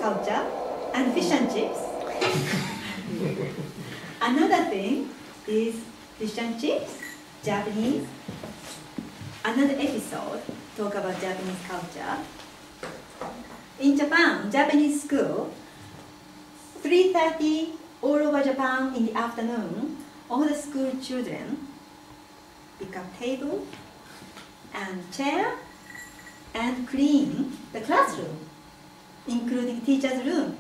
culture and fish and chips. Another thing is fish and chips, Japanese. Another episode talk about Japanese culture. In Japan, Japanese school, 3:30 all over Japan in the afternoon, all the school children pick up table and chair and clean the classroom, including teacher's room.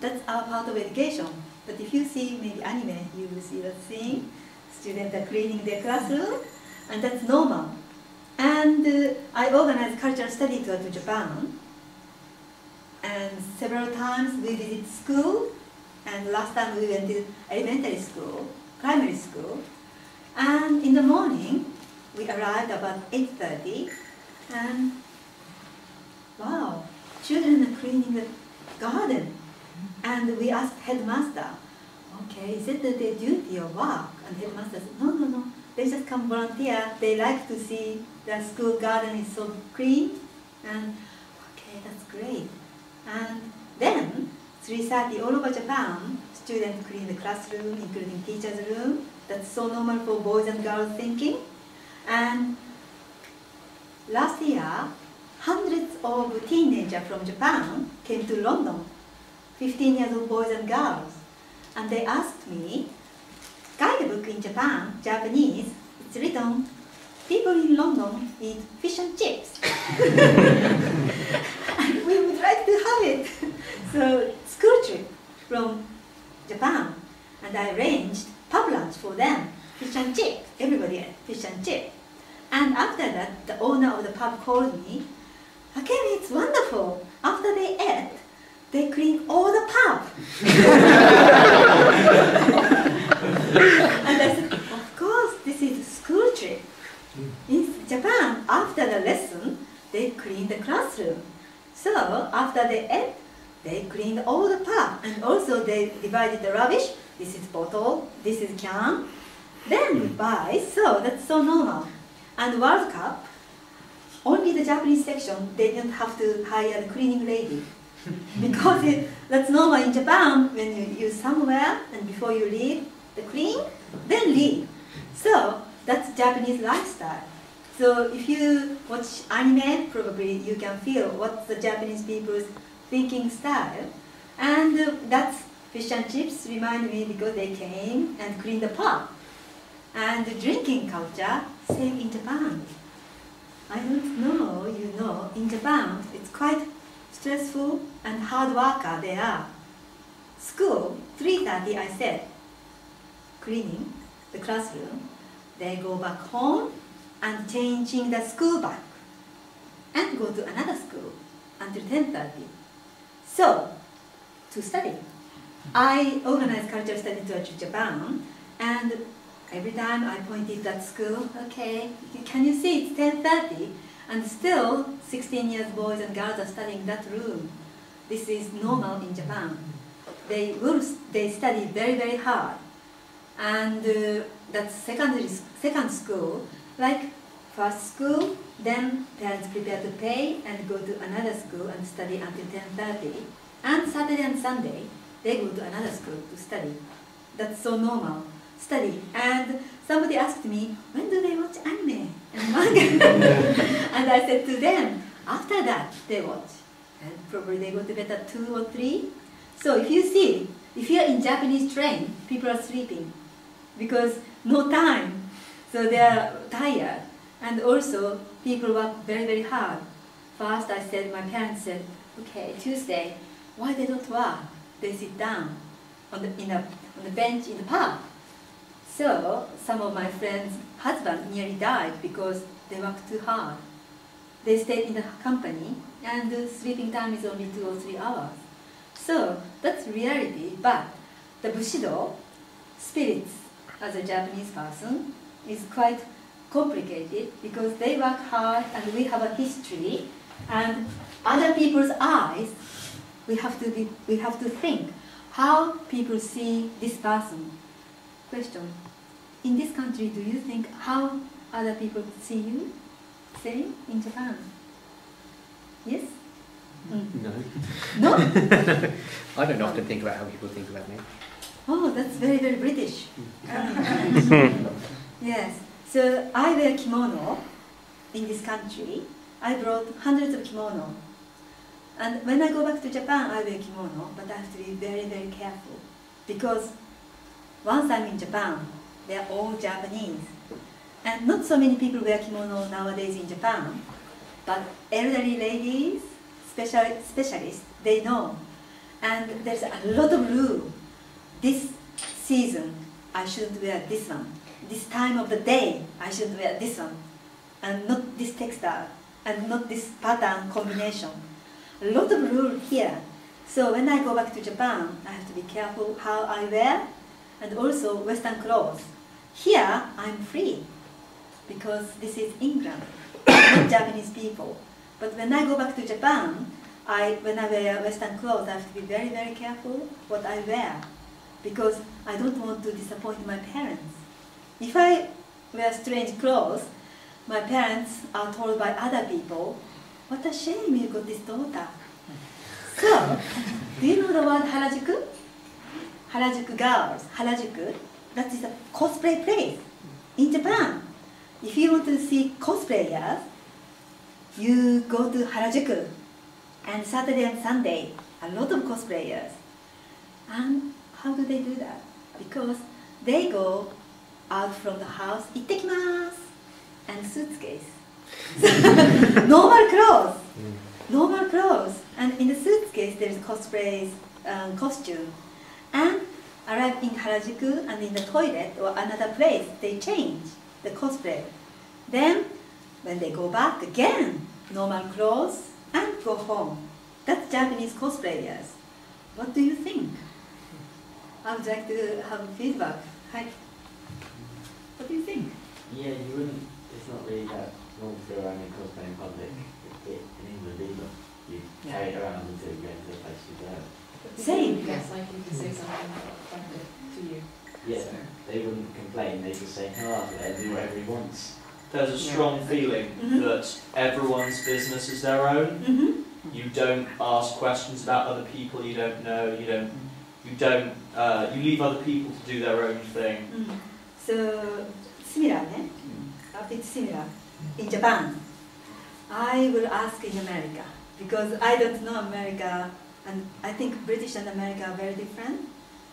That's our part of education. But if you see maybe anime, you will see that thing. Students are cleaning their classroom, and that's normal. And I organized cultural study tour to Japan. And several times we visit school, and last time we went to elementary school, primary school. And in the morning, we arrived about 8:30, and wow, children are cleaning the garden. And we asked headmaster, okay, is it their duty or work? And headmaster said, no, no, no, they just come volunteer. They like to see the school garden is so clean. And okay, that's great. And then, 3:30 all over Japan, students clean the classroom, including teacher's room. That's so normal for boys and girls thinking. And last year, hundreds of teenagers from Japan came to London, 15 years old boys and girls. And they asked me, guidebook in Japan, Japanese, it's written, people in London eat fish and chips. And we would like to have it. So, school trip from Japan. And I arranged pub lunch for them, fish and chips. Everybody ate fish and chips. And after that, the owner of the pub called me, Akemi, it's wonderful. After they ate, they cleaned all the pub. And I said, of course, this is a school trip. In Japan, after the lesson, they clean the classroom. So after they ate, they cleaned all the pub. And also they divided the rubbish. This is bottle, this is can. Then we buy, so that's so normal. And World Cup, only the Japanese section, they didn't have to hire the cleaning lady. Because that's normal in Japan, when you somewhere and before you leave, the clean, then leave. So that's Japanese lifestyle. So if you watch anime, probably you can feel what's the Japanese people's thinking style. And that's fish and chips remind me because they came and cleaned the pub. And the drinking culture, same in Japan. I don't know, you know, in Japan, it's quite stressful and hard worker they are. School, 3:30 I said, cleaning the classroom. They go back home and changing the school bag and go to another school until 10:30. So, to study. I organized cultural study tour to Japan, and every time I pointed at school, okay, can you see it's 10:30? And still, 16 years boys and girls are studying that room. This is normal in Japan. They study very, very hard. And that's second school. Like first school, then parents prepare to pay and go to another school and study until 10:30. And Saturday and Sunday, they go to another school to study. That's so normal. Study. And somebody asked me, when do they watch anime and manga? And I said to them, after that they watch. And probably they go to bed at 2 or 3. So if you see, if you're in Japanese train, people are sleeping because no time. So they are tired. And also people work very, very hard. First I said, my parents said, okay, Tuesday, why they don't work? They sit down on the bench in the park. So some of my friends' husbands nearly died because they worked too hard. They stayed in the company, and the sleeping time is only 2 or 3 hours. So that's reality, but the Bushido, spirits, as a Japanese person, is quite complicated because they work hard and we have a history, and other people's eyes, we have to think how people see this person. Question. In this country, do you think how other people see you? Same in Japan? Yes? No. No? I don't often think about how people think about me. Oh, that's very, very British. Yes. So I wear kimono in this country. I brought hundreds of kimono. And when I go back to Japan, I wear kimono, but I have to be very, very careful. Because once I'm in Japan, they're all Japanese. And not so many people wear kimono nowadays in Japan, but elderly ladies, specialists, they know. And there's a lot of rule. This season, I shouldn't wear this one. This time of the day, I shouldn't wear this one. And not this textile, and not this pattern combination. A lot of rule here. So when I go back to Japan, I have to be careful how I wear, and also Western clothes. Here, I'm free, because this is England, not Japanese people. But when I go back to Japan, when I wear Western clothes, I have to be very, very careful what I wear, because I don't want to disappoint my parents. If I wear strange clothes, my parents are told by other people, what a shame you got this daughter. So, do you know the word Harajuku? Harajuku girls, Harajuku, that is a cosplay place in Japan. If you want to see cosplayers, you go to Harajuku. And Saturday and Sunday, a lot of cosplayers. And how do they do that? Because they go out from the house, ittekimasu, and suitcase. Normal clothes. Normal clothes. And in the suitcase, there is cosplay costume. And arrive in Harajuku and in the toilet or another place, they change the cosplay. Then, when they go back again, normal clothes and go home. That's Japanese cosplayers. What do you think? I would like to have feedback. Hi. What do you think? Yeah, you wouldn't. It's not really that normal to go around in cosplay in public. In England either. You carry it around until you get to the place you go. Same. Yes, like you can say something friendly to you. Yeah, they wouldn't complain. They just say hello and do whatever he wants. There's a strong feeling that everyone's business is their own. You don't ask questions about other people you don't know. You leave other people to do their own thing. So similar, ne? A bit similar in Japan. I will ask in America because I don't know America, and I think British and America are very different.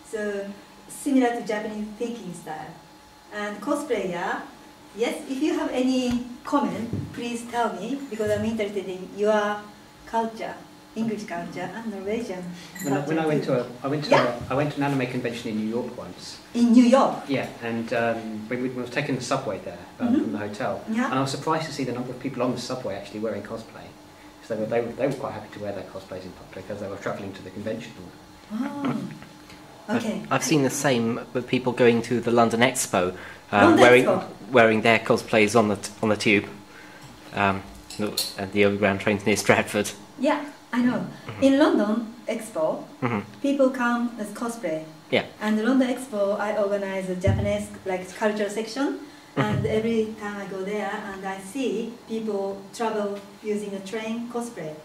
So similar to Japanese thinking style. And cosplayer, yes, if you have any comment, please tell me because I'm interested in your culture, English culture, and Norwegian. When I went to an anime convention in New York once. In New York. Yeah, and we were taking the subway there from the hotel, and I was surprised to see the number of people on the subway actually wearing cosplay. So they were quite happy to wear their cosplays in public because they were travelling to the convention. Oh. Okay. I've seen the same with people going to the London Expo, wearing their cosplays on the tube, and the overground trains near Stratford. Yeah, I know. In London Expo, people come as cosplay. Yeah. And the London Expo, I organize a Japanese cultural section, and every time I go there, and I see people travel using a train cosplay,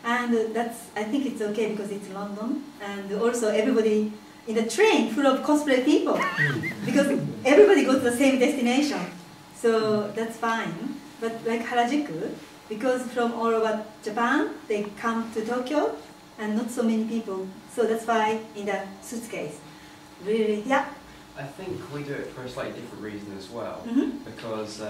and I think it's okay because it's London, and also everybody in the train full of cosplay people, because everybody goes to the same destination, so that's fine. But like Harajuku, because from all over Japan, they come to Tokyo, and not so many people, so that's why in the suitcase. Really, yeah? I think we do it for a slightly different reason as well, because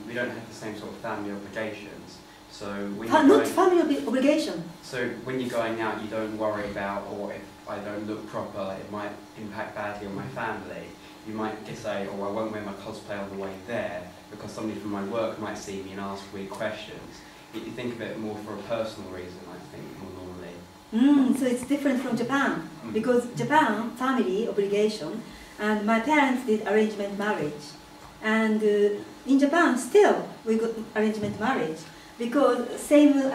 we don't have the same sort of family obligations. So when not family obligation. So when you're going out, you don't worry about, or if I don't look proper, it might impact badly on my family. You might just say, oh, I won't wear my cosplay on the way there, because somebody from my work might see me and ask weird questions. You think of it more for a personal reason, I think, more normally. So it's different from Japan, because Japan, family obligation, and my parents did arrangement marriage. And in Japan, still, we got arrangement marriage, because same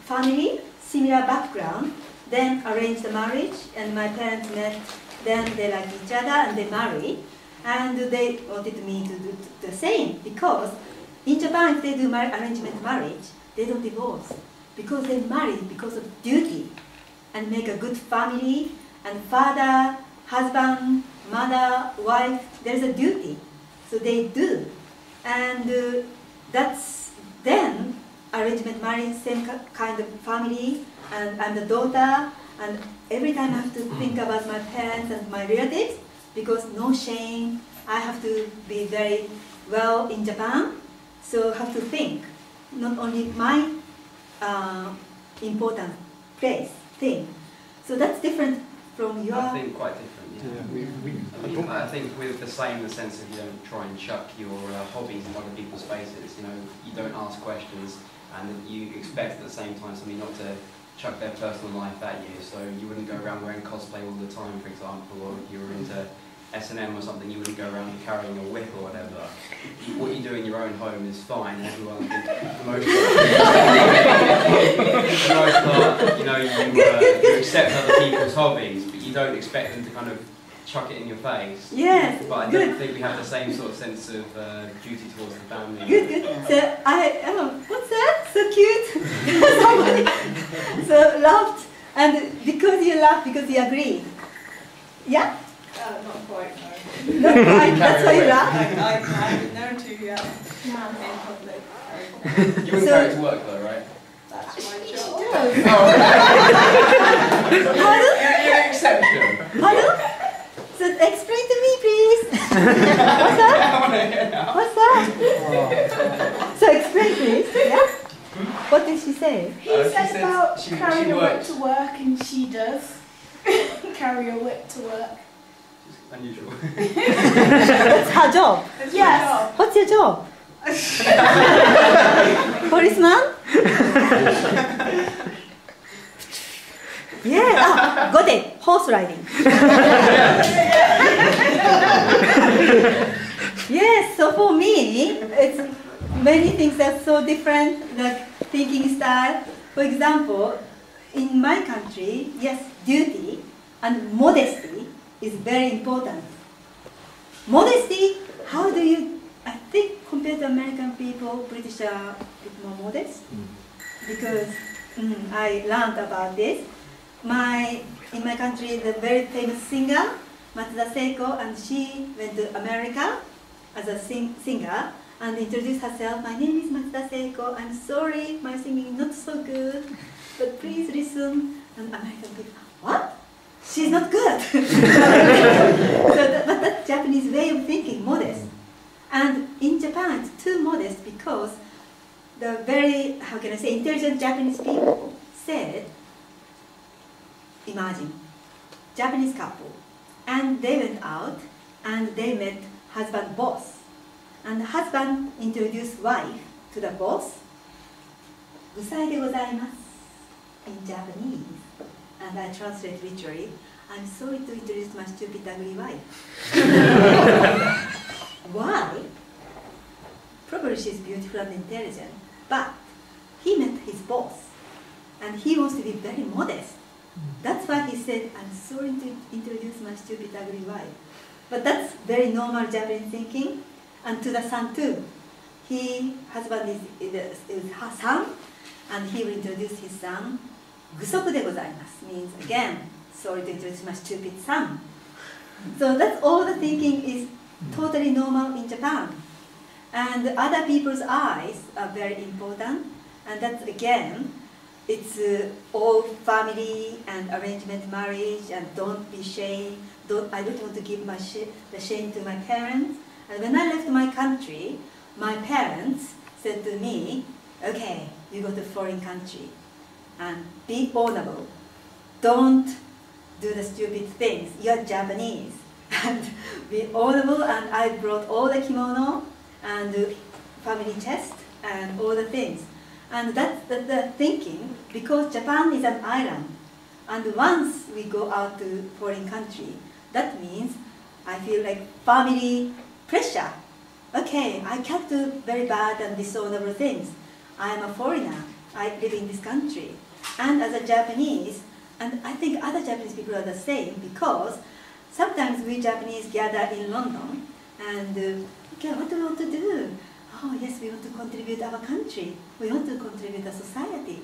family, similar background, then arranged the marriage, and my parents met, then they like each other, and they marry. And they wanted me to do the same, because in Japan, if they do arrangement marriage, they don't divorce. because they marry because of duty and make a good family, and father, husband, mother, wife, there's a duty. So they do. And that's then arrangement marriage, same kind of family, and I'm the daughter, and every time I have to think about my parents and my relatives, because no shame, I have to be very well in Japan, so I have to think, not only my important thing. So that's different from your... I think quite different, yeah. I think with the same in the sense of you don't try and chuck your hobbies in other people's faces, you don't ask questions, and you expect at the same time somebody not to chuck their personal life at you, so you wouldn't go around wearing cosplay all the time, for example, or if you were into S&M or something, you wouldn't go around carrying a whip or whatever. What you do in your own home is fine, and everyone, for the most part, you accept other people's hobbies, but you don't expect them to kind of chuck it in your face. Yes. But I don't think we have the same sort of sense of duty towards the family. Good. So what's that? So cute. Somebody so laughed, and because you laugh, because you agree. Yeah. Not quite, no. Not quite. That's why you laugh. I've been known to in public. You wouldn't carry it to work though, right? That's my job. Pardon? You're an exception. Pardon? So explain to me, please. What's that? What's that? So explain, please. Yeah. What did she say? He said about she carrying a whip works. to work, and she does carry a whip to work. Unusual. That's her job. Yes. What's your job? Policeman? Yeah. Got it. Horse riding. Yes. So for me, it's many things are so different, like thinking style. For example, in my country, yes, duty and modesty is very important. Modesty, how do you, I think compared to American people, British are a bit more modest. Because I learned about this. In my country, the very famous singer, Matsuda Seiko, and she went to America as a singer and introduced herself. My name is Matsuda Seiko. I'm sorry, my singing is not so good, but please listen. And American people, what? She's not good. But that's Japanese way of thinking, modest. And in Japan, it's too modest because the very, how can I say, intelligent Japanese people said, imagine, Japanese couple, and they went out and they met husband boss. And the husband introduced wife to the boss. Usai de gozaimasu in Japanese. And I translate literally, I'm sorry to introduce my stupid ugly wife. Why? Probably she's beautiful and intelligent, but he met his boss, and he wants to be very modest. That's why he said, I'm sorry to introduce my stupid ugly wife. But that's very normal Japanese thinking, and to the son too. Husband is her son, and he will introduce his son. Gusoku de gozaimasu means, again, sorry to introduce my stupid son. So that's all the thinking is totally normal in Japan. And other people's eyes are very important, and that's again, it's all family and arrangement marriage, and don't be shame. I don't want to give the shame to my parents. And when I left my country, my parents said to me, okay, you go to foreign country and be honorable. Don't do the stupid things. You're Japanese. And be honorable, and I brought all the kimono and family chest and all the things. And that's the thinking, because Japan is an island. And once we go out to foreign country, that means I feel like family pressure. Okay, I can't do very bad and dishonorable things. I am a foreigner. I live in this country. And as a Japanese, and I think other Japanese people are the same, because sometimes we Japanese gather in London and, okay, what do we want to do? Oh yes, we want to contribute our country. We want to contribute the society.